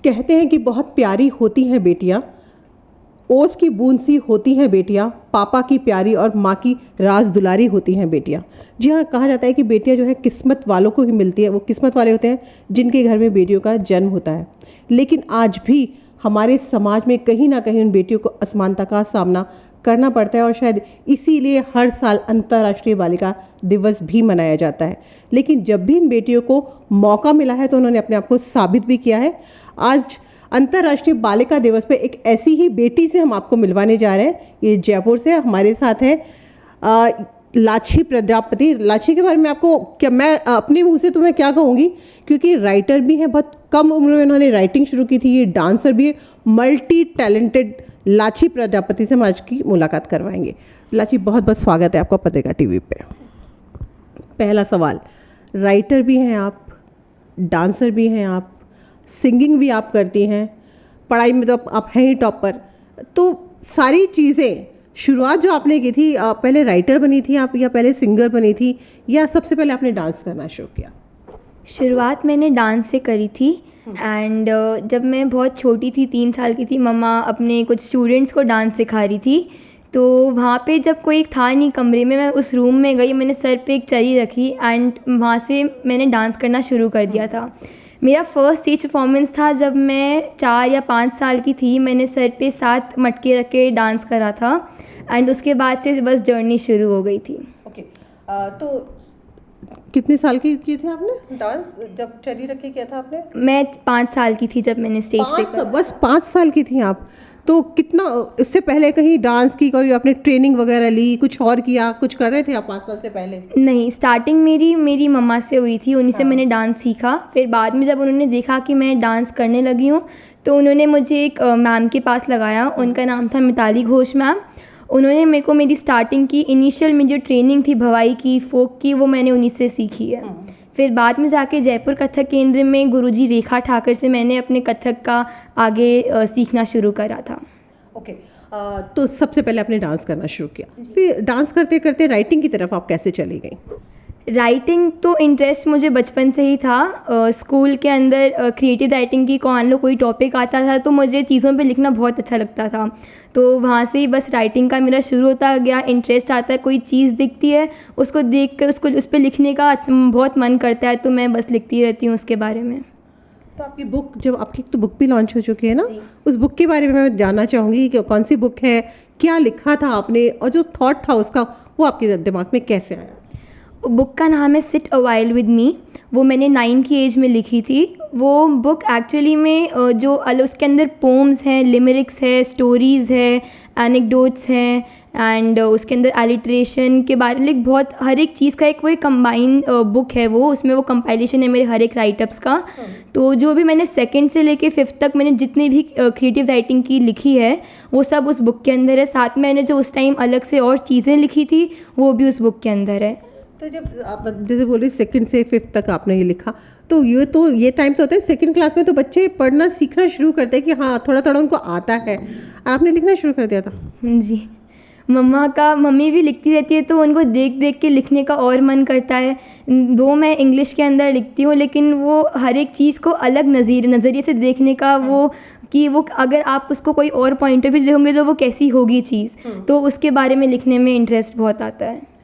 कहते हैं कि बहुत प्यारी होती हैं बेटियां, ओस की बूंद सी होती हैं बेटियां, पापा की प्यारी और माँ की राज दुलारी होती हैं बेटियां। जी हाँ, कहा जाता है कि बेटियां जो है किस्मत वालों को ही मिलती है, वो किस्मत वाले होते हैं जिनके घर में बेटियों का जन्म होता है। लेकिन आज भी हमारे समाज में कहीं ना कहीं उन बेटियों को असमानता का सामना करना पड़ता है और शायद इसीलिए हर साल अंतर्राष्ट्रीय बालिका दिवस भी मनाया जाता है। लेकिन जब भी इन बेटियों को मौका मिला है तो उन्होंने अपने आप को साबित भी किया है। आज अंतर्राष्ट्रीय बालिका दिवस पे एक ऐसी ही बेटी से हम आपको मिलवाने जा रहे हैं। ये जयपुर से हमारे साथ है लाची प्रजापति। लाची के बारे में आपको क्या मैं अपने मुंह से तुम्हें क्या कहूँगी, क्योंकि राइटर भी हैं, बहुत कम उम्र में इन्होंने राइटिंग शुरू की थी, ये डांसर भी है, मल्टी टैलेंटेड लाची प्रजापति से हम आज की मुलाकात करवाएंगे। लाची, बहुत बहुत स्वागत है आपका पत्रिका टीवी पे। पहला सवाल, राइटर भी हैं आप, डांसर भी हैं आप, सिंगिंग भी आप करती हैं, पढ़ाई में तो आप हैं ही टॉपर, तो सारी चीज़ें शुरुआत जो आपने की थी, पहले राइटर बनी थी आप या पहले सिंगर बनी थी या सबसे पहले आपने डांस करना शुरू किया? शुरुआत मैंने डांस से करी थी एंड जब मैं बहुत छोटी थी, 3 साल की थी, मम्मा अपने कुछ स्टूडेंट्स को डांस सिखा रही थी। तो वहाँ पे जब कोई था नहीं कमरे में, मैं उस रूम में गई, मैंने सर पे एक चरी रखी एंड वहाँ से मैंने डांस करना शुरू कर दिया था। मेरा फर्स्ट स्टेज परफॉर्मेंस था जब मैं 4 या 5 साल की थी। मैंने सर पे 7 मटके रख के डांस करा था एंड उसके बाद से बस जर्नी शुरू हो गई थी। ओके, तो कितने साल की थी आपने डांस जब चरी रखे किया था आपने? मैं 5 साल की थी जब मैंने स्टेज पे बस 5 साल की थी आप? तो कितना, इससे पहले कहीं डांस की कोई आपने ट्रेनिंग वगैरह ली, कुछ और किया, कुछ कर रहे थे आप 5 साल से पहले? नहीं, स्टार्टिंग मेरी मम्मा से हुई थी, उन्हीं से मैंने डांस सीखा। फिर बाद में जब उन्होंने देखा कि मैं डांस करने लगी हूँ तो उन्होंने मुझे एक मैम के पास लगाया, उनका नाम था मिताली घोष मैम। उन्होंने मेरे को मेरी स्टार्टिंग की इनिशियल में जो ट्रेनिंग थी भवाई की, फोक की, वो मैंने उन्हीं से सीखी है। फिर बाद में जाके जयपुर कथक केंद्र में गुरुजी रेखा ठाकर से मैंने अपने कथक का आगे सीखना शुरू करा था। ओके, तो सबसे पहले आपने डांस करना शुरू किया, फिर डांस करते करते राइटिंग की तरफ आप कैसे चली गई? राइटिंग तो इंटरेस्ट मुझे बचपन से ही था। स्कूल के अंदर क्रिएटिव राइटिंग की मान लो कोई टॉपिक आता था तो मुझे चीज़ों पे लिखना बहुत अच्छा लगता था। तो वहाँ से ही बस राइटिंग का मेरा शुरू होता गया। इंटरेस्ट आता है, कोई चीज़ दिखती है उसको देख कर उस पर लिखने का बहुत मन करता है, तो मैं बस लिखती रहती हूँ उसके बारे में। तो आपकी बुक, जब आपकी तो बुक भी लॉन्च हो चुकी है ना, उस बुक के बारे में मैं जानना चाहूँगी कि कौन सी बुक है, क्या लिखा था आपने और जो थॉट था उसका वो आपके दिमाग में कैसे आया? बुक का नाम है sit a while with me. वो मैंने 9 की एज में लिखी थी। वो बुक एक्चुअली में जो उसके अंदर पोम्स हैं, लिमरिक्स है, स्टोरीज़ है, एनेक्डोट्स हैं एंड उसके अंदर एलिट्रेशन के बारे में बहुत हर एक चीज़ का एक वो कंबाइन बुक है। वो उसमें वो कंपाइलेशन है मेरे हर एक राइटअप्स का। तो जो भी मैंने 2nd से लेके 5th तक मैंने जितनी भी क्रिएटिव राइटिंग की लिखी है वो सब उस बुक के अंदर है। साथ में मैंने जो उस टाइम अलग से और चीज़ें लिखी थी वो भी उस बुक के अंदर है। तो जब आप जैसे बोले 2nd से 5th तक आपने ये लिखा, तो ये टाइम तो होता है 2nd क्लास में तो बच्चे पढ़ना सीखना शुरू करते हैं कि हाँ थोड़ा थोड़ा उनको आता है, और आपने लिखना शुरू कर दिया था? जी, मम्मी भी लिखती रहती है तो उनको देख देख के लिखने का और मन करता है। दो मैं इंग्लिश के अंदर लिखती हूँ लेकिन वो हर एक चीज़ को अलग नज़रिए से देखने का वो कि वो अगर आप उसको कोई और पॉइंट ऑफ व्यू देखोगे तो वो कैसी होगी चीज़, तो उसके बारे में लिखने में इंटरेस्ट बहुत आता है।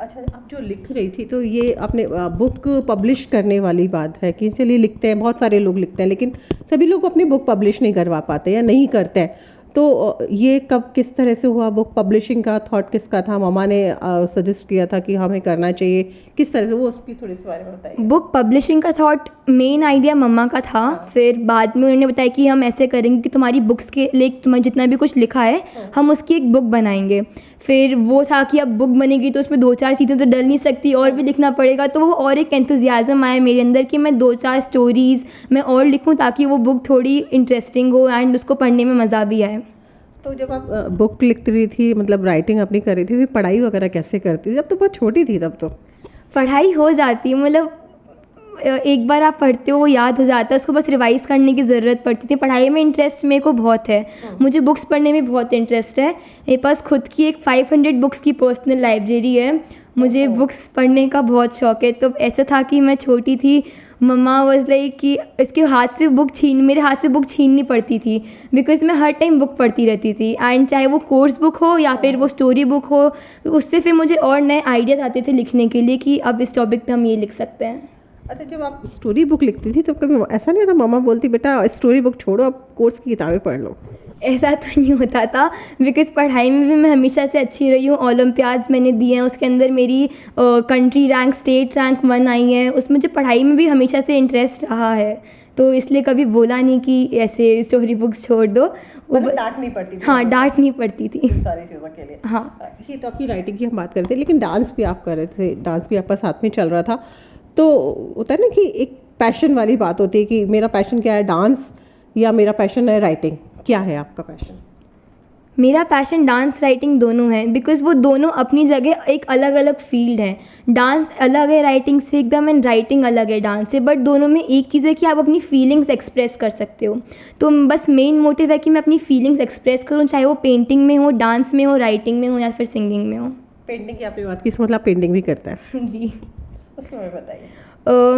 अच्छा, आप जो लिख रही थी तो ये आपने बुक पब्लिश करने वाली बात है कि चलिए लिखते हैं, बहुत सारे लोग लिखते हैं लेकिन सभी लोग अपनी बुक पब्लिश नहीं करवा पाते या नहीं करते हैं। तो ये कब किस तरह से हुआ? बुक पब्लिशिंग का थॉट किसका था? मम्मा ने सजेस्ट किया था कि हमें करना चाहिए, किस तरह से, वो उसकी थोड़ी सी बारे में बताइए। बुक पब्लिशिंग का थॉट मेन आइडिया मम्मा का था। फिर बाद में उन्होंने बताया कि हम ऐसे करेंगे कि तुम्हारी बुक्स के लिए तुम्हारा जितना भी कुछ लिखा है हम उसकी एक बुक बनाएंगे। फिर वो था कि अब बुक बनेगी तो उसमें 2-4 चीज़ें तो डल नहीं सकती और भी लिखना पड़ेगा। तो वो और एक एंथुजियाज़म आया मेरे अंदर कि मैं 2-4 स्टोरीज़ मैं और लिखूं ताकि वो बुक थोड़ी इंटरेस्टिंग हो एंड उसको पढ़ने में मज़ा भी आए। तो जब आप बुक लिख रही थी, मतलब राइटिंग अपनी कर रही थी, फिर पढ़ाई वगैरह कैसे करती थी? जब तो बहुत छोटी थी तब तो पढ़ाई हो जाती, मतलब एक बार आप पढ़ते हो वो याद हो जाता है, उसको बस रिवाइज़ करने की ज़रूरत पड़ती थी। पढ़ाई में इंटरेस्ट मेरे को बहुत है, मुझे बुक्स पढ़ने में बहुत इंटरेस्ट है। मेरे पास खुद की एक 500 बुक्स की पर्सनल लाइब्रेरी है, मुझे बुक्स पढ़ने का बहुत शौक़ है। तो ऐसा था कि मैं छोटी थी, मम्मा वाज लाइक कि इसके मेरे हाथ से बुक छीननी पड़ती थी, बिकॉज़ मैं हर टाइम बुक पढ़ती रहती थी। एंड चाहे वो कोर्स बुक हो या फिर वो स्टोरी बुक हो, उससे फिर मुझे और नए आइडियाज़ आते थे लिखने के लिए कि अब इस टॉपिक पे हम ये लिख सकते हैं। अच्छा, जब आप स्टोरी बुक लिखती थी तो कभी ऐसा नहीं होता मम्मा बोलती बेटा स्टोरी बुक छोड़ो, अब कोर्स की किताबें पढ़ लो? ऐसा तो नहीं होता था, बिकॉज़ पढ़ाई में भी मैं हमेशा से अच्छी रही हूँ। ओलंपियाड्स मैंने दिए हैं, उसके अंदर मेरी कंट्री रैंक, स्टेट रैंक 1 आई है। उसमें जो पढ़ाई में भी हमेशा से इंटरेस्ट रहा है, तो इसलिए कभी बोला नहीं कि ऐसे स्टोरी बुक्स छोड़ दो। मतलब डांट नहीं पड़ती थी? हाँ, डांट नहीं पड़ती थी सारी चीज़ों के लिए। हाँ, ये तो आपकी राइटिंग की हम बात कर रहे थे, लेकिन डांस भी आप कर रहे थे, डांस भी आपका साथ में चल रहा था। तो होता है ना कि एक पैशन वाली बात होती है कि मेरा पैशन क्या है, डांस या मेरा पैशन है राइटिंग? क्या है आपका पैशन? मेरा पैशन डांस राइटिंग दोनों है, बिकॉज़ वो दोनों अपनी जगह एक अलग अलग फील्ड है। डांस अलग है राइटिंग से एकदम, एंड राइटिंग अलग है डांस से, बट दोनों में एक चीज़ है कि आप अपनी फीलिंग्स एक्सप्रेस कर सकते हो। तो बस मेन मोटिव है कि मैं अपनी फीलिंग्स एक्सप्रेस करूँ, चाहे वो पेंटिंग में हो, डांस में हो, राइटिंग में हो या फिर सिंगिंग में हो। पेंटिंग की आपने बात की, इसका मतलब पेंटिंग भी करता है? जी, उसके बारे में बताइए।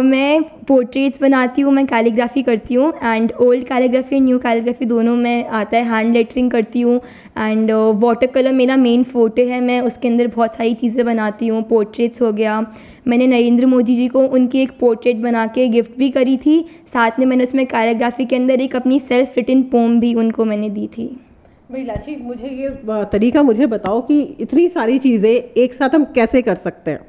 मैं पोर्ट्रेट्स बनाती हूँ, मैं कैलीग्राफी करती हूँ, and old calligraphy new calligraphy दोनों में आता है। हैंड लेटरिंग करती हूँ, एंड वाटर कलर मेरा मेन फोटे है, मैं उसके अंदर बहुत सारी चीज़ें बनाती हूँ। पोर्ट्रेट्स हो गया, मैंने नरेंद्र मोदी जी को उनकी एक पोर्ट्रेट बना के गिफ्ट भी करी थी, साथ में मैंने उसमें कैलीग्राफी के अंदर एक अपनी सेल्फ रिटन पोम भी उनको मैंने दी थी। भाई लाची, मुझे ये तरीका मुझे बताओ कि इतनी सारी चीज़ें एक साथ हम कैसे कर सकते हैं?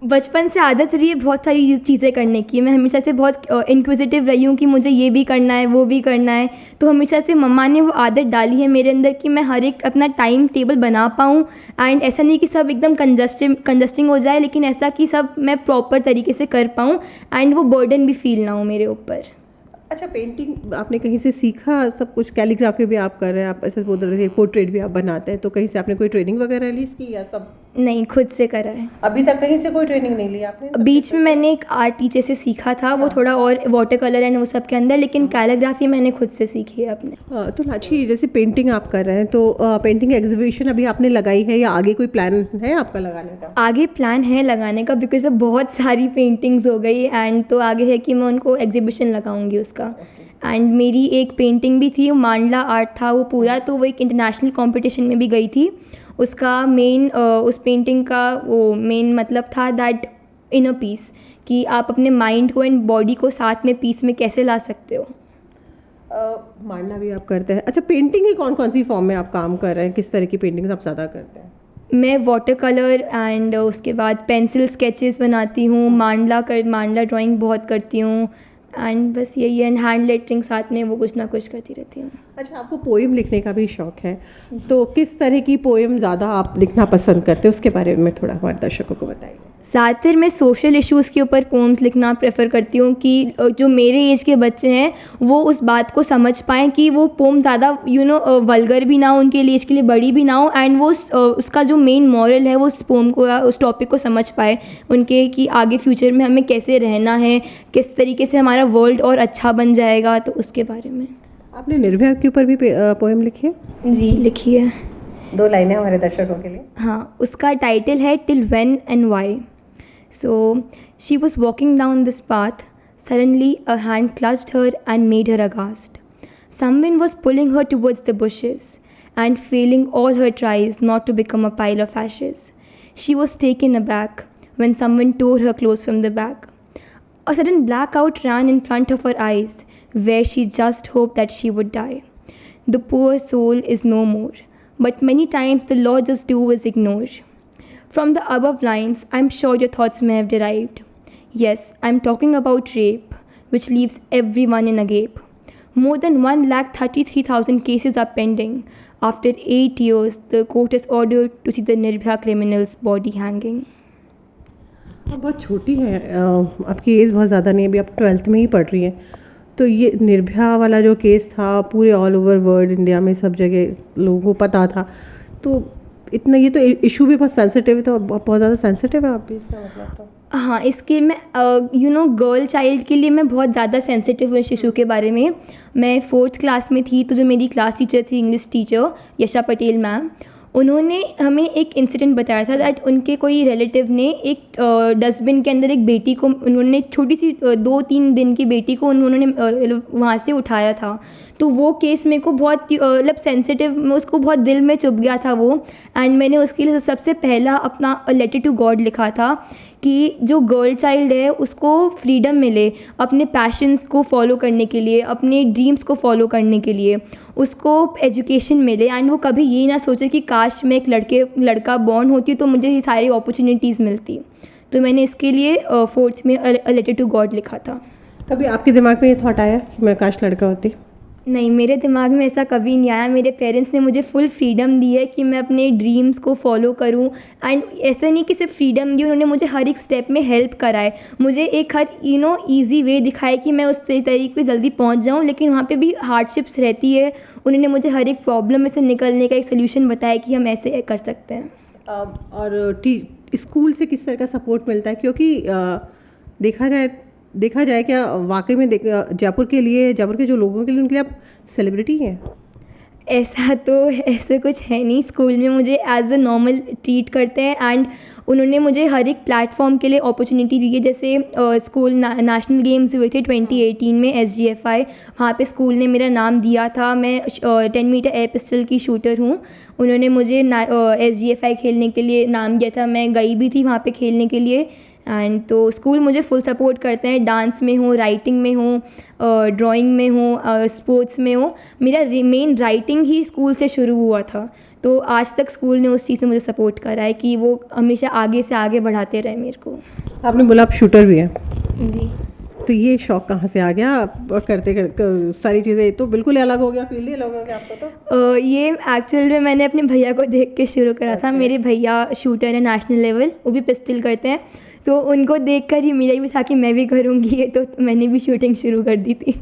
बचपन से आदत रही है बहुत सारी चीज़ें करने की। मैं हमेशा से बहुत इंक्विजिटिव रही हूँ कि मुझे ये भी करना है, वो भी करना है। तो हमेशा से मम्मा ने वो आदत डाली है मेरे अंदर कि मैं हर एक अपना टाइम टेबल बना पाऊँ, एंड ऐसा नहीं कि सब एकदम कंजस्टिंग हो जाए, लेकिन ऐसा कि सब मैं प्रॉपर तरीके से कर पाऊँ, एंड वो बर्डन भी फील ना हो मेरे ऊपर। अच्छा, पेंटिंग आपने कहीं से सीखा? सब कुछ कैलीग्राफी भी आप कर रहे हैं, आप ऐसे बोल रहे थे पोर्ट्रेट भी आप बनाते हैं, तो कहीं से आपने कोई ट्रेनिंग वगैरह ली इसकी या सब? नहीं, खुद से करा है। अभी तक कहीं से कोई ट्रेनिंग नहीं ली आपने? बीच में मैंने एक आर्ट टीचर से सीखा था, वो थोड़ा और वाटर कलर एंड वो सब के अंदर, लेकिन कैलीग्राफी मैंने खुद से सीखी है अपने। तो लाची, जैसे पेंटिंग आप कर रहे हैं, तो पेंटिंग एग्जीबिशन अभी आपने लगाई है या आगे कोई प्लान है आपका लगाने का? आगे प्लान है लगाने का, बिकॉज अब बहुत सारी पेंटिंग्स हो गई, एंड तो आगे है कि मैं उनको एग्जीबिशन लगाऊंगी उसका। एंड मेरी एक पेंटिंग भी थी, मांडला आर्ट था वो पूरा, तो वो एक इंटरनेशनल कंपटीशन में भी गई थी। उसका उस पेंटिंग का वो मेन मतलब था दैट इनर पीस, कि आप अपने माइंड को एंड बॉडी को साथ में पीस में कैसे ला सकते हो। मांडना भी आप करते हैं? अच्छा, पेंटिंग ही कौन कौन सी फॉर्म में आप काम कर रहे हैं? किस तरह की पेंटिंग्स आप ज़्यादा करते हैं? मैं वाटर कलर एंड उसके बाद पेंसिल स्केचेस बनाती हूँ, मांडला ड्राइंग बहुत करती हूँ, एंड बस यही है, हैंड लेटरिंग साथ में वो कुछ ना कुछ करती रहती हूँ। अच्छा, आपको पोएम लिखने का भी शौक है, तो किस तरह की पोएम ज़्यादा आप लिखना पसंद करते हैं, उसके बारे में थोड़ा हमारे दर्शकों को बताइए। ज़्यादातर मैं सोशल इश्यूज़ के ऊपर पोम्स लिखना प्रेफर करती हूँ कि जो मेरे एज के बच्चे हैं वो उस बात को समझ पाएँ कि वो पोम ज़्यादा वल्गर भी ना हो, उनके लिए एज के लिए बड़ी भी ना हो, एंड वो उसका जो मेन मॉरल है वो उस पोम को या उस टॉपिक को समझ पाए उनके, कि आगे फ्यूचर में हमें कैसे रहना है, किस तरीके से हमारा वर्ल्ड और अच्छा बन जाएगा, तो उसके बारे में। आपने निर्भया के ऊपर भी पोएम लिखी है? जी, लिखी है। 2 लाइनें हमारे दर्शकों के लिए। हाँ, उसका टाइटल है till when and why. So she was walking down this path. Suddenly, a hand clutched her and made her aghast. Someone was pulling her towards the bushes, and failing all her tries not to become a pile of ashes. She was taken aback when someone tore her clothes from the back. A sudden blackout ran in front of her eyes, where she just hoped that she would die. The poor soul is no more, but many times the Lord just do is ignore. From the above lines, I'm sure your thoughts may have derived. Yes, I'm talking about rape, which leaves everyone in a gape. More than 1,33,000 cases are pending. After 8 years, the court is ordered to see the Nirbhaya criminal's body hanging. आप बहुत छोटी हैं, आपकी as बहुत ज़्यादा नहीं है, अभी आप 12th में ही पढ़ रही हैं। तो ये निर्भया वाला जो केस था पूरे ऑल ओवर वर्ल्ड, इंडिया में सब जगह लोगों को पता था, तो इतना ये तो इशू भी बहुत सेंसिटिव है, तो बहुत ज़्यादा सेंसिटिव है आप भी, इसका मतलब तो। हाँ, इसके मैं गर्ल चाइल्ड के लिए मैं बहुत ज़्यादा सेंसिटिव हूँ इस इशू के बारे में। मैं 4th क्लास में थी, तो जो मेरी क्लास टीचर थी, इंग्लिश टीचर यशा पटेल मैम, उन्होंने हमें एक इंसिडेंट बताया था दैट उनके कोई रिलेटिव ने एक डस्टबिन के अंदर एक बेटी को, उन्होंने छोटी सी 2-3 दिन की बेटी को उन्होंने वहाँ से उठाया था। तो वो केस मेरे को बहुत मतलब सेंसिटिव, उसको बहुत दिल में चुभ गया था वो। एंड मैंने उसके लिए सबसे पहला अपना लेटर टू गॉड लिखा था कि जो गर्ल चाइल्ड है उसको फ्रीडम मिले अपने पैशंस को फॉलो करने के लिए, अपने ड्रीम्स को फॉलो करने के लिए, उसको एजुकेशन मिले एंड वो कभी ये ना सोचे कि काश मैं एक लड़का बॉर्न होती तो मुझे ये सारी अपॉर्चुनिटीज़ मिलती। तो मैंने इसके लिए 4th में लेटर टू गॉड लिखा था। कभी आपके दिमाग में ये थॉट आया कि मैं काश लड़का होती? नहीं, मेरे दिमाग में ऐसा कभी नहीं आया। मेरे पेरेंट्स ने मुझे फुल फ्रीडम दी है कि मैं अपने ड्रीम्स को फॉलो करूं। एंड ऐसा नहीं कि सिर्फ फ्रीडम दी, उन्होंने मुझे हर एक स्टेप में हेल्प कराए, मुझे एक हर ईजी वे दिखाए कि मैं उस तरीके पे जल्दी पहुंच जाऊं। लेकिन वहाँ पे भी हार्डशिप्स रहती है, उन्होंने मुझे हर एक प्रॉब्लम में से निकलने का एक सोल्यूशन बताया कि हम ऐसे कर सकते हैं। और स्कूल से किस तरह का सपोर्ट मिलता है? क्योंकि देखा जाए क्या वाकई में जयपुर के जो लोगों के लिए, उनके लिए आप सेलिब्रिटी हैं। ऐसे कुछ है नहीं। स्कूल में मुझे एज अ नॉर्मल ट्रीट करते हैं एंड उन्होंने मुझे हर एक प्लेटफॉर्म के लिए अपॉर्चुनिटी दी है। जैसे स्कूल नेशनल गेम्स हुए थे 2018 में SGFI, वहाँ पे स्कूल ने मेरा नाम दिया था। मैं 10 मीटर एयर पिस्टल की शूटर हूँ। उन्होंने मुझे SGFI खेलने के लिए नाम दिया था, मैं गई भी थी वहाँ पे खेलने के लिए। एंड तो स्कूल मुझे फुल सपोर्ट करते हैं, डांस में हो, राइटिंग में हो, ड्राइंग में हो, स्पोर्ट्स में हो। मेरा मेन राइटिंग ही स्कूल से शुरू हुआ था, तो आज तक स्कूल ने उस चीज़ से मुझे सपोर्ट करा है कि वो हमेशा आगे से आगे बढ़ाते रहे मेरे को। आपने बोला आप शूटर भी हैं, जी। तो ये शौक कहाँ से आ गया? आप करते सारी चीज़ें तो बिल्कुल अलग हो गया, फील्ड ही अलग हो गया आपको तो। ये एक्चुअल में मैंने अपने भैया को देख के शुरू करा था। मेरे भैया शूटर है नेशनल लेवल, वो भी पिस्टल करते हैं, तो उनको देखकर ही मेरा भी था कि मैं भी करूँगी ये, तो मैंने भी शूटिंग शुरू कर दी थी।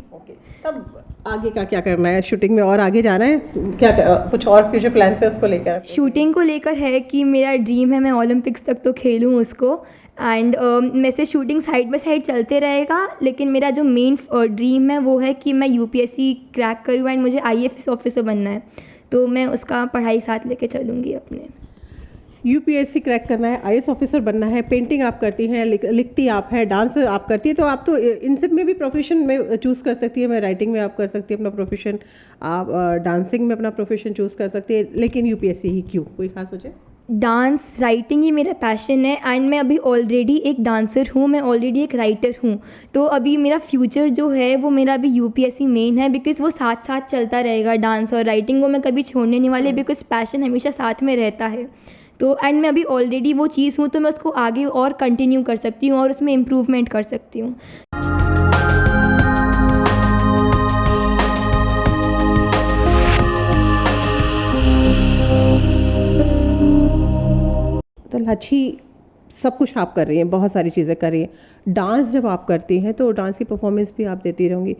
तब आगे का क्या करना है? शूटिंग में और आगे जाना है क्या? कुछ और फ्यूचर प्लान है उसको लेकर? शूटिंग को लेकर है कि मेरा ड्रीम है मैं ओलंपिक्स तक तो खेलूँ उसको। एंड वैसे शूटिंग साइड बाय साइड चलते रहेगा, लेकिन मेरा जो मेन ड्रीम है वो है कि मैं UPSC क्रैक करूँ एंड मुझे IAS ऑफिसर बनना है, तो मैं उसका पढ़ाई साथ लेके चलूँगी अपने। UPSC क्रैक करना है, IAS ऑफिसर बनना है, पेंटिंग आप करती हैं, लिखती आप हैं, डांस आप करती हैं, तो आप तो इन सब में भी प्रोफेशन में चूज़ कर सकती है। मैं राइटिंग में आप कर सकती है अपना प्रोफेशन, आप डांसिंग में अपना प्रोफेशन चूज़ कर सकती है, लेकिन UPSC ही क्यों? कोई खास वजह? डांस राइटिंग ही मेरा पैशन है एंड मैं अभी ऑलरेडी एक डांसर हूँ, मैं ऑलरेडी एक राइटर हूँ। तो अभी मेरा फ्यूचर जो है वो मेरा अभी UPSC मेन है, बिकॉज़ वो साथ साथ चलता रहेगा। डांस और राइटिंग को मैं कभी छोड़ने नहीं वाली, बिकॉज़ पैशन हमेशा साथ में रहता है। तो एंड मैं अभी ऑलरेडी वो चीज़ हूँ, तो मैं उसको आगे और कंटिन्यू कर सकती हूँ और उसमें इम्प्रूवमेंट कर सकती हूँ। तो लाची, सब कुछ आप कर रही हैं, बहुत सारी चीज़ें कर रही हैं। डांस जब आप करती हैं तो डांस की परफॉर्मेंस भी आप देती रहूँगी।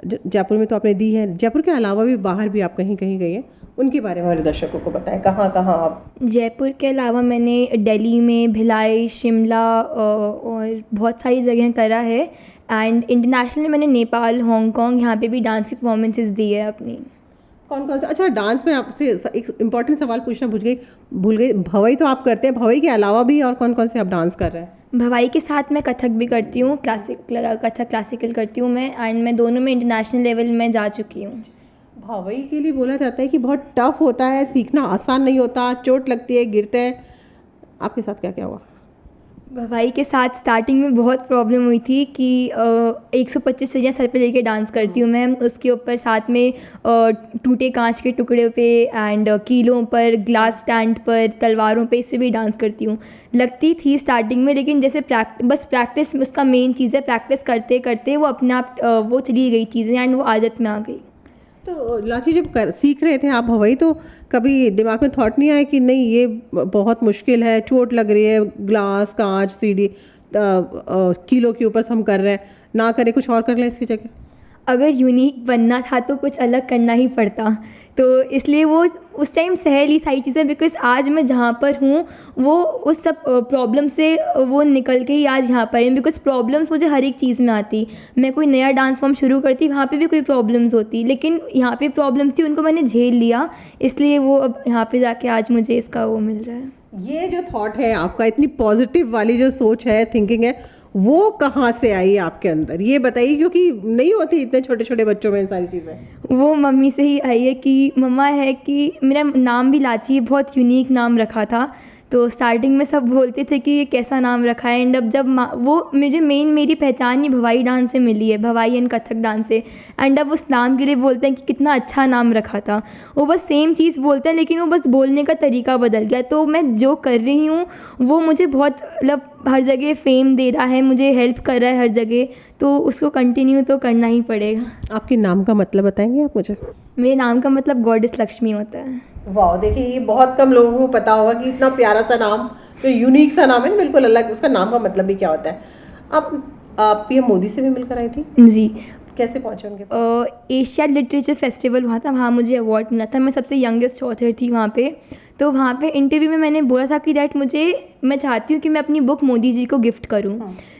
जयपुर में तो आपने दी है, जयपुर के अलावा भी बाहर भी आप कहीं कहीं गई हैं, उनके बारे में हमारे दर्शकों को बताएं, कहाँ कहाँ आप? जयपुर के अलावा मैंने दिल्ली में, भिलाई, शिमला और बहुत सारी जगह करा है। एंड इंटरनेशनल मैंने नेपाल, हांगकांग, यहाँ पे भी डांस की परफॉर्मेंसेस दी है अपनी। कौन कौन सा? अच्छा, डांस में आपसे एक इम्पॉर्टेंट सवाल पूछना भूल गई। भवई तो आप करते हैं, भवई के अलावा भी और कौन कौन से आप डांस कर रहे हैं? भवाई के साथ मैं कथक भी करती हूँ, कथक क्लासिकल करती हूँ मैं, एंड मैं दोनों में इंटरनेशनल लेवल में जा चुकी हूँ। भवई के लिए बोला जाता है कि बहुत टफ होता है, सीखना आसान नहीं होता, चोट लगती है, गिरते हैं। आपके साथ क्या क्या हुआ? भवाई के साथ स्टार्टिंग में बहुत प्रॉब्लम हुई थी कि 125 सरियाँ सर पे लेके डांस करती हूँ मैं, उसके ऊपर साथ में टूटे कांच के टुकड़े पे एंड कीलों पर, ग्लास स्टैंड पर, तलवारों पे, इस पर भी डांस करती हूँ। लगती थी स्टार्टिंग में, लेकिन जैसे प्रैक्टिस उसका मेन चीज़ है, प्रैक्टिस करते करते वो अपने आप वो चली गई चीज़ें एंड वो आदत में आ गई। तो लाची, जब सीख रहे थे आप भवई, तो कभी दिमाग में थॉट नहीं आया कि नहीं ये बहुत मुश्किल है, चोट लग रही है, ग्लास, कांच, सीढ़ी, कीलो के ऊपर हम कर रहे हैं, ना करें कुछ और कर लें इसकी जगह? अगर यूनिक बनना था तो कुछ अलग करना ही पड़ता, तो इसलिए वो उस टाइम सह ली सारी चीज़ें, बिकॉज़ आज मैं जहाँ पर हूँ वो उस सब प्रॉब्लम से वो निकल के ही आज यहाँ पर हूँ। बिकॉज़ प्रॉब्लम्स मुझे हर एक चीज़ में आती, मैं कोई नया डांस फॉर्म शुरू करती वहाँ पे भी कोई प्रॉब्लम्स होती, लेकिन यहाँ पे प्रॉब्लम्स थी उनको मैंने झेल लिया, इसलिए वो अब यहाँ पे जाके आज मुझे इसका वो मिल रहा है। ये जो थॉट है आपका, इतनी पॉजिटिव वाली जो सोच है, थिंकिंग है, वो कहाँ से आई आपके अंदर, ये बताइए, क्योंकि नहीं होती इतने छोटे छोटे बच्चों में इन सारी चीज़ें। वो मम्मी से ही आई है कि मम्मा है कि मेरा नाम भी लाची, बहुत यूनिक नाम रखा था, तो स्टार्टिंग में सब बोलते थे कि ये कैसा नाम रखा है, एंड अब जब वो मुझे मेरी पहचान ही भवाई डांस से मिली है, भवाई एंड कथक डांस से, एंड अब उस नाम के लिए बोलते हैं कि कितना अच्छा नाम रखा था। वो बस सेम चीज़ बोलते हैं, लेकिन वो बस बोलने का तरीका बदल गया। तो मैं जो कर रही हूँ वो मुझे बहुत मतलब हर जगह फेम दे रहा है, मुझे हेल्प कर रहा है हर जगह, तो उसको कंटिन्यू तो करना ही पड़ेगा। आपके नाम का मतलब बताएंगे आप मुझे? मेरे नाम का मतलब गॉडेस लक्ष्मी होता है। वाह, देखिए ये बहुत कम लोगों को पता होगा कि इतना प्यारा सा नाम, जो यूनिक सा नाम है, बिल्कुल अलग, उसका नाम का मतलब भी क्या होता है। आप ये मोदी से भी मिलकर आई थी? जी, कैसे पहुंचे उनके पास? एशिया लिटरेचर फेस्टिवल हुआ था, वहाँ मुझे अवार्ड मिला था, मैं सबसे यंगेस्ट ऑथर थी वहाँ पे। तो वहाँ पे इंटरव्यू में मैंने बोला था कि दैट मैं चाहती हूँ कि मैं अपनी बुक मोदी जी को गिफ्ट करूँ।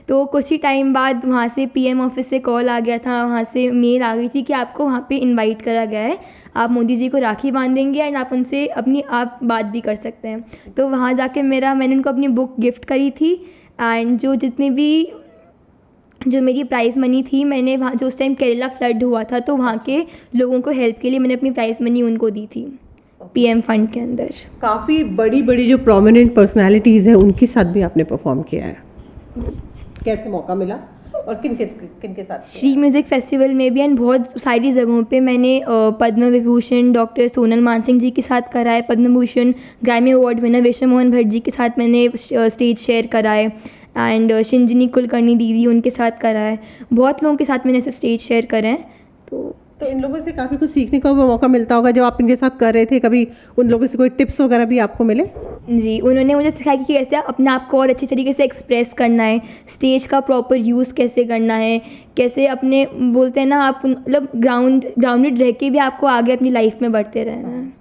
तो कुछ ही टाइम बाद वहाँ से पीएम ऑफिस से कॉल आ गया था, वहाँ से मेल आ गई थी कि आपको वहाँ पे इनवाइट करा गया है, आप मोदी जी को राखी बांधेंगे एंड आप उनसे आप बात भी कर सकते हैं। तो वहाँ जाके मैंने उनको अपनी बुक गिफ्ट करी थी, एंड जो मेरी प्राइज़ मनी थी, मैंने वहाँ जो उस टाइम केरला फ्लड हुआ था तो वहाँ के लोगों को हेल्प के लिए मैंने अपनी प्राइज़ मनी उनको दी थी पीएम फंड के अंदर। काफ़ी बड़ी बड़ी जो प्रोमिनेंट पर्सनालिटीज़ हैं उनके साथ भी आपने परफॉर्म किया है, कैसे मौका मिला और किन के साथ? श्री म्यूज़िक फेस्टिवल में भी एंड बहुत सारी जगहों पे मैंने पद्म विभूषण डॉक्टर सोनल मानसिंह जी के साथ कराए, Padma Bhushan Grammy award winner विश्व मोहन भट्ट जी के साथ मैंने स्टेज शेयर कराए, एंड शिंजनी कुलकर्णी दीदी उनके साथ कराए, बहुत लोगों के साथ मैंने ऐसे स्टेज शेयर करे हैं। तो इन लोगों से काफ़ी कुछ सीखने का मौका मिलता होगा जब आप इनके साथ कर रहे थे, कभी उन लोगों से कोई टिप्स वगैरह भी आपको मिले? जी, उन्होंने मुझे सिखाया कि कैसे अपने आप को और अच्छी तरीके से एक्सप्रेस करना है, स्टेज का प्रॉपर यूज़ कैसे करना है, कैसे अपने बोलते हैं ना आप मतलब ग्राउंडेड रह के भी आपको आगे अपनी लाइफ में बढ़ते रहना है।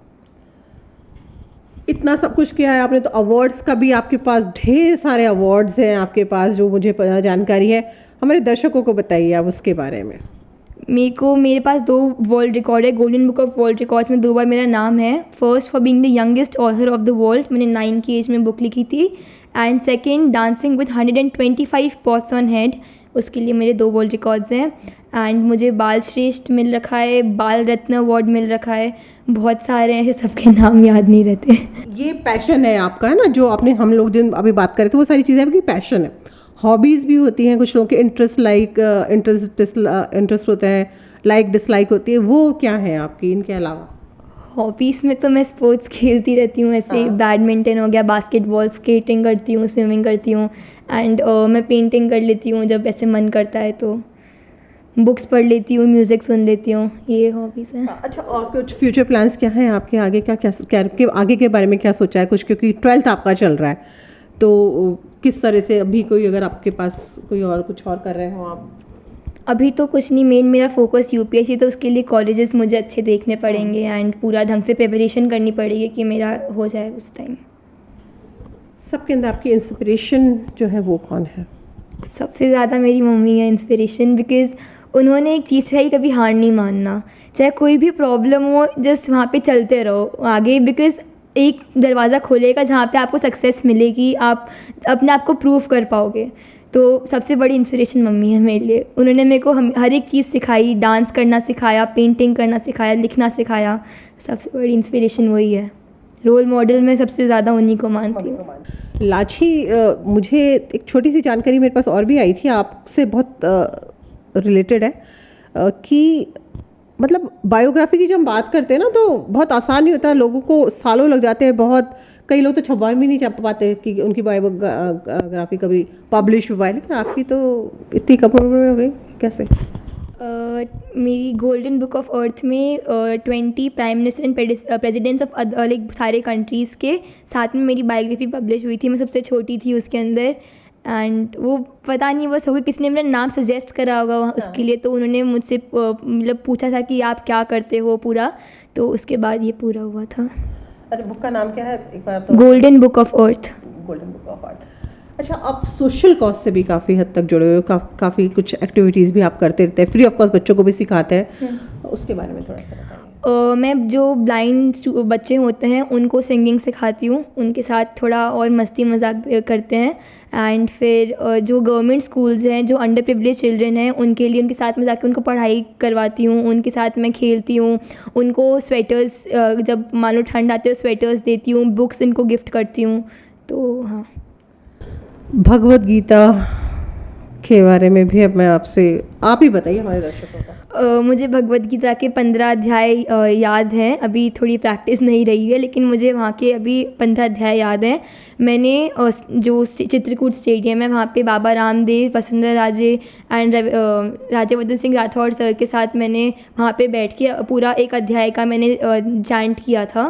इतना सब कुछ किया है आपने, तो अवार्ड्स का भी आपके पास ढेर सारे अवार्ड्स हैं आपके पास, जो मुझे जानकारी है, हमारे दर्शकों को बताइए आप उसके बारे में। मेरे पास 2 वर्ल्ड रिकॉर्ड है, golden book of world records में 2 बार मेरा नाम है। First for being the youngest author of the world, मैंने 9 की एज में बुक लिखी थी, and second dancing with 125 pots on head, उसके लिए मेरे 2 वर्ल्ड रिकॉर्ड्स हैं। एंड मुझे बाल श्रेष्ठ मिल रखा है, बाल रत्न अवार्ड मिल रखा है, बहुत सारे हैं, सबके नाम याद नहीं रहते। ये पैशन है आपका, है ना, जो आपने हम लोग जिन अभी बात करें तो वो सारी चीज़ें आपकी पैशन है। हॉबीज़ भी होती हैं कुछ लोगों के, इंटरेस्ट होता है, लाइक डिसलाइक होती है, वो क्या है आपकी इनके अलावा? हॉबीज़ में तो मैं स्पोर्ट्स खेलती रहती हूँ, ऐसे बैडमिंटन हो गया, बास्केटबॉल, स्केटिंग करती हूँ, स्विमिंग करती हूँ, एंड मैं पेंटिंग कर लेती हूँ जब ऐसे मन करता है, तो बुक्स पढ़ लेती हूँ, म्यूज़िक सुन लेती हूँ, ये हॉबीज़ हैं। अच्छा, और कुछ फ्यूचर प्लान्स क्या हैं आपके आगे? क्या आगे के बारे में क्या सोचा है कुछ, क्योंकि 12th आपका चल रहा है, तो किस तरह से अभी कोई, अगर आपके पास कोई और कुछ और कर रहे हो आप? अभी तो कुछ नहीं, मेरा फोकस यूपीएससी, तो उसके लिए कॉलेजेस मुझे अच्छे देखने पड़ेंगे एंड पूरा ढंग से प्रिपरेशन करनी पड़ेगी कि मेरा हो जाए उस टाइम। सबके अंदर आपकी इंस्पिरेशन जो है वो कौन है? सबसे ज़्यादा मेरी मम्मी है इंस्पिरेशन, बिकॉज़ उन्होंने एक चीज़ सिखाई, कभी हार नहीं मानना, चाहे कोई भी प्रॉब्लम हो, जस्ट वहाँ पे चलते रहो आगे, बिकॉज़ एक दरवाज़ा खोलेगा जहाँ पे आपको सक्सेस मिलेगी, आप अपने आप को प्रूव कर पाओगे। तो सबसे बड़ी इंस्पिरेशन मम्मी है मेरे लिए, उन्होंने मेरे को हर एक चीज़ सिखाई, डांस करना सिखाया, पेंटिंग करना सिखाया, लिखना सिखाया, सबसे बड़ी इंस्पिरेशन वही है। रोल मॉडल में सबसे ज़्यादा उन्हीं को मानती हूँ। लाची, मुझे एक छोटी सी जानकारी मेरे पास और भी आई थी आपसे, बहुत रिलेटेड है, कि मतलब बायोग्राफी की जब हम बात करते हैं ना तो बहुत आसान नहीं होता, लोगों को सालों लग जाते हैं, बहुत कई लोग तो छपवा भी नहीं छप पाते कि उनकी बायोग्राफी कभी पब्लिश हुआ है, लेकिन आपकी तो इतनी कम उम्र में हो गई, कैसे? मेरी गोल्डन बुक ऑफ अर्थ में 20 prime minister and presidents of like सारे कंट्रीज़ के साथ में मेरी बायोग्राफी पब्लिश हुई थी, मैं सबसे छोटी थी उसके अंदर, एंड वो पता नहीं बस हो गया, किसी ने मेरा नाम सजेस्ट करा होगा उसके लिए, तो उन्होंने मुझसे मतलब पूछा था कि आप क्या करते हो पूरा, तो उसके बाद ये पूरा हुआ था। अच्छा, बुक का नाम क्या है एक बार आप तो? Golden book of earth. Golden book of earth. अच्छा, आप सोशल कॉज से भी काफ़ी हद तक जुड़े हुए हो, काफ़ी कुछ एक्टिविटीज़ भी आप करते रहते हैं, फ्री ऑफ कॉस्ट बच्चों को भी सिखाते हैं, उसके बारे में थोड़ा सा बताइए। मैं जो ब्लाइंड बच्चे होते हैं उनको सिंगिंग सिखाती हूँ, उनके साथ थोड़ा और मस्ती मजाक करते हैं। एंड फिर जो गवर्नमेंट स्कूल्स हैं, जो अंडर प्रिविलेज चिल्ड्रन हैं, उनके लिए उनके साथ में जाकर उनको पढ़ाई करवाती हूँ, उनके साथ मैं खेलती हूँ, उनको स्वेटर्स जब मान लो ठंड आती है स्वेटर्स देती हूँ, बुक्स इनको गिफ्ट करती हूँ। तो हाँ, भगवद गीता के बारे में भी अब मैं आपसे, आप ही बताइए हमारे दर्शकों को। मुझे भगवद गीता के 15 अध्याय याद हैं, अभी थोड़ी प्रैक्टिस नहीं रही है, लेकिन मुझे वहाँ के अभी 15 अध्याय याद हैं। मैंने जो चित्रकूट स्टेडियम है वहाँ पे बाबा रामदेव, वसुंधरा राजे एंड राज्यवर्धन सिंह राठौर सर के साथ मैंने वहाँ पे बैठ के पूरा एक अध्याय का मैंने चैंट किया था,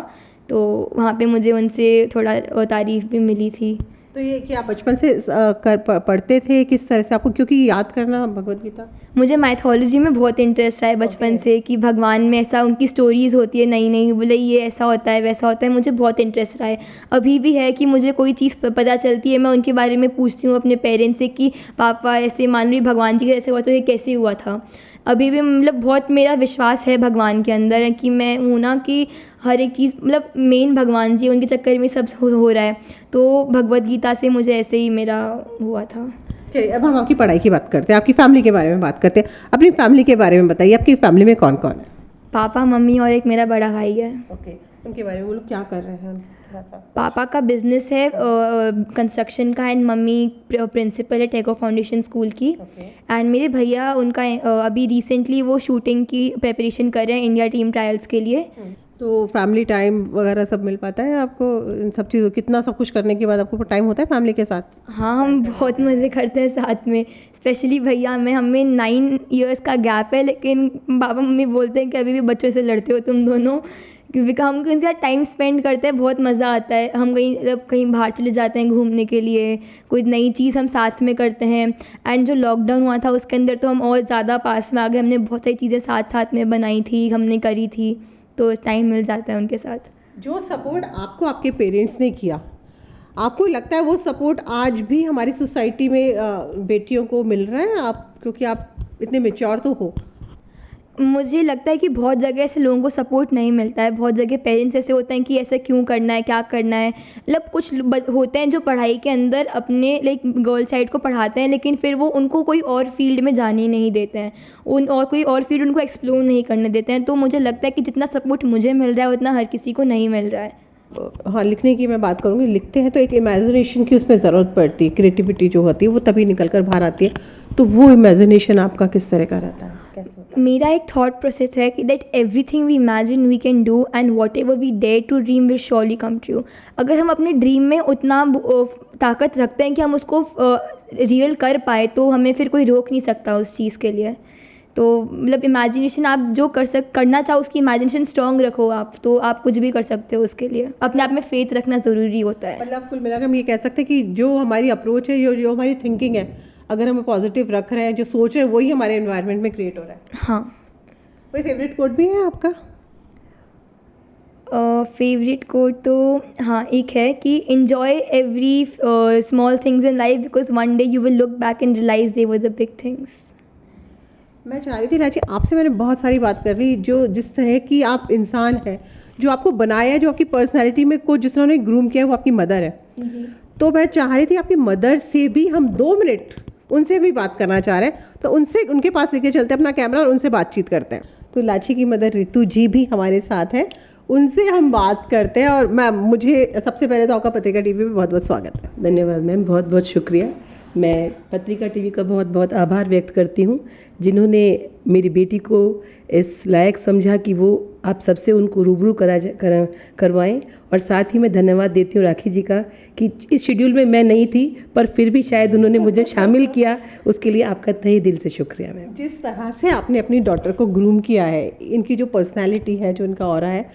तो वहाँ पे मुझे उनसे थोड़ा तारीफ़ भी मिली थी। तो ये कि आप बचपन से पढ़ते थे, किस तरह से आपको क्योंकि याद करना भगवद गीता? मुझे माइथोलॉजी में बहुत इंटरेस्ट है बचपन से, कि भगवान में ऐसा उनकी स्टोरीज़ होती है नई नई, बोले ये ऐसा होता है वैसा होता है, मुझे बहुत इंटरेस्ट रहा है। अभी भी है कि मुझे कोई चीज़ पता चलती है मैं उनके बारे में पूछती हूँ अपने पेरेंट्स से कि पापा ऐसे मान ली भगवान जी के ऐसे हुआ तो ये कैसे हुआ था। अभी भी मतलब बहुत मेरा विश्वास है भगवान के अंदर कि मैं हूँ ना, कि हर एक चीज़ मतलब मेन भगवान जी, उनके चक्कर में सब हो रहा है। तो भगवद गीता से मुझे ऐसे ही मेरा हुआ था। चलिए, अब हम आपकी पढ़ाई की बात करते हैं, आपकी फैमिली के बारे में बात करते हैं। अपनी फैमिली के बारे में बताइए, आपकी फैमिली में कौन कौन है? पापा, मम्मी और एक मेरा बड़ा भाई है। ओके, उनके बारे में वो लोग क्या कर रहे हैं थोड़ा सा? पापा का बिजनेस है कंस्ट्रक्शन का, एंड मम्मी प्रिंसिपल है टेको फाउंडेशन स्कूल की। एंड मेरे भैया उनका अभी रिसेंटली वो शूटिंग की प्रिपरेशन कर रहे हैं इंडिया टीम ट्रायल्स के लिए। तो फैमिली टाइम वगैरह सब मिल पाता है आपको इन सब चीज़ों, कितना सब कुछ करने के बाद आपको टाइम होता है फैमिली के साथ? हाँ, हम बहुत मज़े करते हैं साथ में, स्पेशली भैया में हमें 9 इयर्स का गैप है, लेकिन पापा मम्मी बोलते हैं कि अभी भी बच्चों से लड़ते हो तुम दोनों, क्योंकि हम उनके साथ टाइम स्पेंड करते हैं, बहुत मज़ा आता है। हम कहीं बाहर चले जाते हैं घूमने के लिए, कोई नई चीज़ हम साथ में करते हैं। एंड जो लॉकडाउन हुआ था उसके अंदर तो हम और ज़्यादा पास में आ गए, हमने बहुत सारी चीज़ें साथ में बनाई थी, हमने करी थी, तो टाइम मिल जाता है उनके साथ। जो सपोर्ट आपको आपके पेरेंट्स ने किया, आपको लगता है वो सपोर्ट आज भी हमारी सोसाइटी में बेटियों को मिल रहा है? आप क्योंकि आप इतने मैच्योर तो हो। मुझे लगता है कि बहुत जगह ऐसे लोगों को सपोर्ट नहीं मिलता है, बहुत जगह पेरेंट्स ऐसे होते हैं कि ऐसा क्यों करना है, क्या करना है। मतलब कुछ होते हैं जो पढ़ाई के अंदर अपने लाइक गर्ल साइड को पढ़ाते हैं, लेकिन फिर वो उनको कोई और फील्ड में जाने ही नहीं देते हैं, और कोई और फील्ड उनको एक्सप्लोर नहीं करने देते हैं। तो मुझे लगता है कि जितना सपोर्ट मुझे मिल रहा है उतना हर किसी को नहीं मिल रहा है। हाँ, लिखने की मैं बात करूँगी, लिखते हैं तो एक इमेजिनेशन की उसमें ज़रूरत पड़ती है, क्रिएटिविटी जो होती है वो तभी निकल कर बाहर आती है। तो वो इमेजिनेशन आपका किस तरह का रहता है, कैसे होता है? मेरा एक थॉट प्रोसेस है कि that everything we imagine we can do and whatever we dare to dream will surely come true. अगर हम अपने ड्रीम में उतना ताकत रखते हैं कि हम उसको रियल कर पाए, तो हमें फिर कोई रोक नहीं सकता उस चीज़ के लिए। तो मतलब इमेजिनेशन आप जो करना चाहो उसकी इमेजिनेशन स्ट्रॉन्ग रखो आप, तो आप कुछ भी कर सकते हो उसके लिए। अपने आप में फेथ रखना ज़रूरी होता है। मतलब कुल मिलाकर हम ये कह सकते हैं कि जो हमारी अप्रोच है, जो हमारी थिंकिंग है, अगर हम पॉजिटिव रख रहे हैं, जो सोच रहे हैं, वही हमारे एनवायरनमेंट में क्रिएट हो रहा है। हाँ। कोई फेवरेट कोट भी है आपका? फेवरेट कोट तो हाँ एक है कि enjoy every small things in life because one day you will look back and realise they were the big things. मैं चाह रही थी रांची, आपसे मैंने बहुत सारी बात कर ली, जो जिस तरह की आप इंसान हैं, जो आपको बनाया है, जो आपकी पर्सनैलिटी में को जिस तरह ने ग्रूम किया है, वो आपकी मदर है जी। तो मैं चाह रही थी आपकी मदर से भी हम 2 मिनट उनसे भी बात करना चाह रहे हैं, तो उनसे उनके पास लेके चलते हैं अपना कैमरा और उनसे बातचीत करते हैं। तो लाची की मदर रितु जी भी हमारे साथ हैं, उनसे हम बात करते हैं। और मैम, मुझे सबसे पहले तो आपका पत्रिका टीवी में बहुत बहुत स्वागत है। धन्यवाद मैम, बहुत बहुत शुक्रिया। मैं पत्रिका टीवी का बहुत बहुत आभार व्यक्त करती हूँ, जिन्होंने मेरी बेटी को इस लायक समझा कि वो आप सबसे उनको रूबरू करवाएं। और साथ ही मैं धन्यवाद देती हूँ राखी जी का कि इस शेड्यूल में मैं नहीं थी, पर फिर भी शायद उन्होंने मुझे शामिल किया, उसके लिए आपका तहे दिल से शुक्रिया मैम। जिस तरह से आपने अपनी डॉटर को ग्रूम किया है, इनकी जो पर्सनैलिटी है, जो इनका ऑरा है,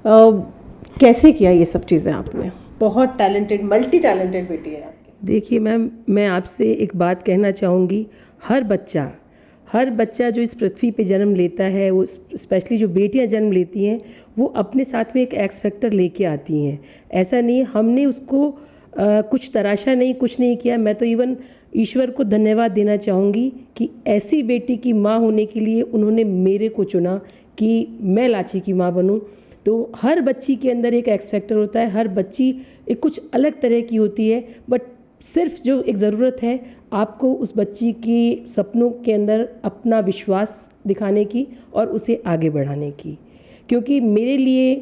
कैसे किया ये सब चीज़ें आपने? बहुत टैलेंटेड, मल्टी टैलेंटेड बेटी है आपकी। देखिए मैम, मैं आपसे एक बात कहना चाहूँगी। हर बच्चा जो इस पृथ्वी पे जन्म लेता है, वो स्पेशली जो बेटियां जन्म लेती हैं, वो अपने साथ में एक एक्स फैक्टर लेके आती हैं। ऐसा नहीं हमने उसको कुछ तराशा नहीं, कुछ नहीं किया। मैं तो इवन ईश्वर को धन्यवाद देना चाहूँगी कि ऐसी बेटी की माँ होने के लिए उन्होंने मेरे को चुना कि मैं लाची की माँ बनूँ। तो हर बच्ची के अंदर एक एक्स फैक्टर होता है, हर बच्ची एक कुछ अलग तरह की होती है, बट सिर्फ जो एक ज़रूरत है आपको उस बच्ची की सपनों के अंदर अपना विश्वास दिखाने की और उसे आगे बढ़ाने की। क्योंकि मेरे लिए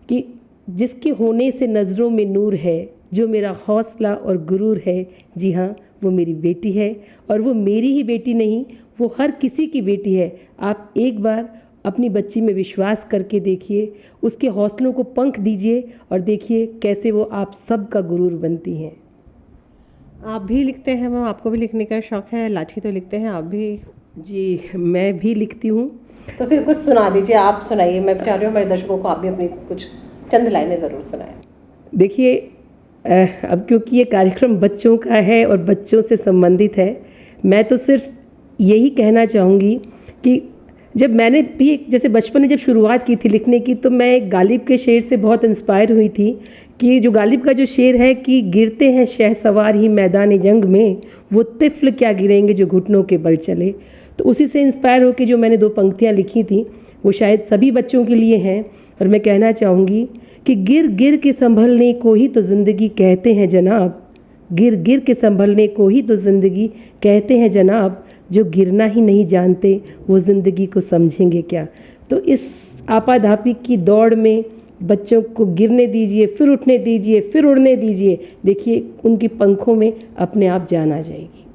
कि जिसके होने से नज़रों में नूर है, जो मेरा हौसला और गुरूर है, जी हाँ, वो मेरी बेटी है। और वो मेरी ही बेटी नहीं, वो हर किसी की बेटी है। आप एक बार अपनी बच्ची में विश्वास करके देखिए, उसके हौसलों को पंख दीजिए और देखिए कैसे वो आप सब का गुरूर बनती हैं। आप भी लिखते हैं मैम? आपको भी लिखने का शौक़ है? लाची तो लिखते हैं आप भी? जी, मैं भी लिखती हूँ। तो फिर कुछ सुना दीजिए, आप सुनाइए। मैं चाह रही हूँ हमारे दर्शकों को आप भी अपनी कुछ चंद लाइनें ज़रूर सुनाएं। देखिए, अब क्योंकि ये कार्यक्रम बच्चों का है और बच्चों से संबंधित है, मैं तो सिर्फ यही कहना चाहूँगी कि जब मैंने भी जैसे बचपन में जब शुरुआत की थी लिखने की, तो मैं गालिब के शेर से बहुत इंस्पायर हुई थी कि जो गालिब का जो शेर है कि गिरते हैं शहसवार ही मैदान जंग में, वो तिफ़्ल क्या गिरेंगे जो घुटनों के बल चले। तो उसी से इंस्पायर होकर जो मैंने 2 पंक्तियाँ लिखी थी, वो शायद सभी बच्चों के लिए हैं। और मैं कहना चाहूँगी कि गिर गिर के संभलने को ही तो ज़िंदगी कहते हैं जनाब, गिर गिर के संभलने को ही तो ज़िंदगी कहते हैं जनाब, जो गिरना ही नहीं जानते वो ज़िंदगी को समझेंगे क्या। तो इस आपाधापी की दौड़ में बच्चों को गिरने दीजिए, फिर उठने दीजिए, फिर उड़ने दीजिए। देखिए उनकी पंखों में अपने आप जान आ जाएगी।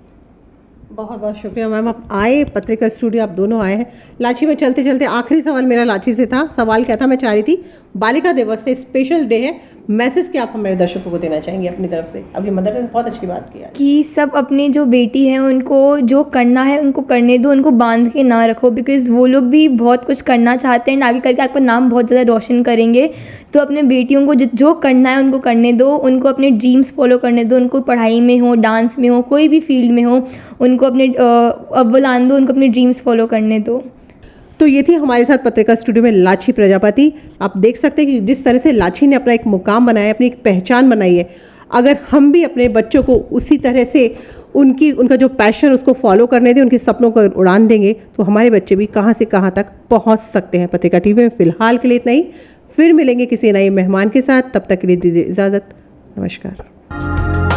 बहुत बहुत शुक्रिया मैम, आप आए पत्रिका स्टूडियो, आप दोनों आए हैं। लाची में चलते चलते आखिरी सवाल मेरा लाची से था। सवाल क्या था, मैं चाह रही थी बालिका दिवस से स्पेशल डे है, मैसेज क्या आप हमारे दर्शकों को देना चाहेंगे अपनी तरफ से? अभी मदर ने बहुत अच्छी बात की कि सब अपनी जो बेटी है उनको जो करना है उनको करने दो, उनको बांध के ना रखो, बिकॉज़ वो लोग भी बहुत कुछ करना चाहते हैं, आगे करके आपका नाम बहुत ज़्यादा रोशन करेंगे। तो अपने बेटियों को जो करना है उनको करने दो, उनको अपने ड्रीम्स फॉलो करने दो, उनको पढ़ाई में हो, डांस में हो, कोई भी फील्ड में हो, उनको अपने अव्वल आन दो, उनको अपने ड्रीम्स फॉलो करने दो। तो ये थी हमारे साथ पत्रिका स्टूडियो में लाची प्रजापति। आप देख सकते हैं कि जिस तरह से लाची ने अपना एक मुकाम बनाया, अपनी एक पहचान बनाई है। अगर हम भी अपने बच्चों को उसी तरह से उनका जो पैशन उसको फॉलो करने दें, उनके सपनों को उड़ान देंगे, तो हमारे बच्चे भी कहाँ से कहाँ तक पहुँच सकते हैं। पत्रिका टीवी में फ़िलहाल के लिए इतना ही, फिर मिलेंगे किसी नए मेहमान के साथ। तब तक के लिए दीजिए इजाज़त। नमस्कार।